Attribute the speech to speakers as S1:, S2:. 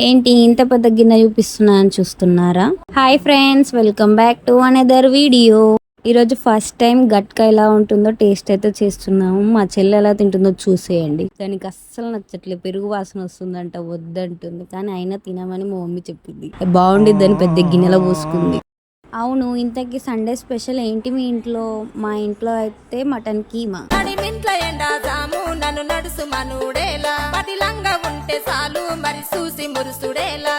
S1: ఏంటి ఇంత పెద్ద గిన్నె చూపిస్తున్నా అని చూస్తున్నారా? Hi friends, welcome back to another video. ఈరోజు ఫస్ట్ టైం గట్క ఎలా ఉంటుందో టేస్ట్ అయితే చేస్తున్నాము. మా చెల్లి ఎలా తింటుందో చూసేయండి. దానికి అస్సలు నచ్చట్లేదు, పెరుగు వాసన వస్తుందంట, వద్దంటుంది. కానీ అయినా తినమని మా మమ్మీ చెప్పింది. బాగుండిద్దని పెద్ద గిన్నెలో పోసుకుంది. అవును, ఇంతకీ సండే స్పెషల్ ఏంటి మీ ఇంట్లో? మా ఇంట్లో అయితే మటన్ కీమా.
S2: నన్ను నడుసు మనుడేలా పదిలంగా ఉంటే చాలు మరి చూసి మురుసుడేలా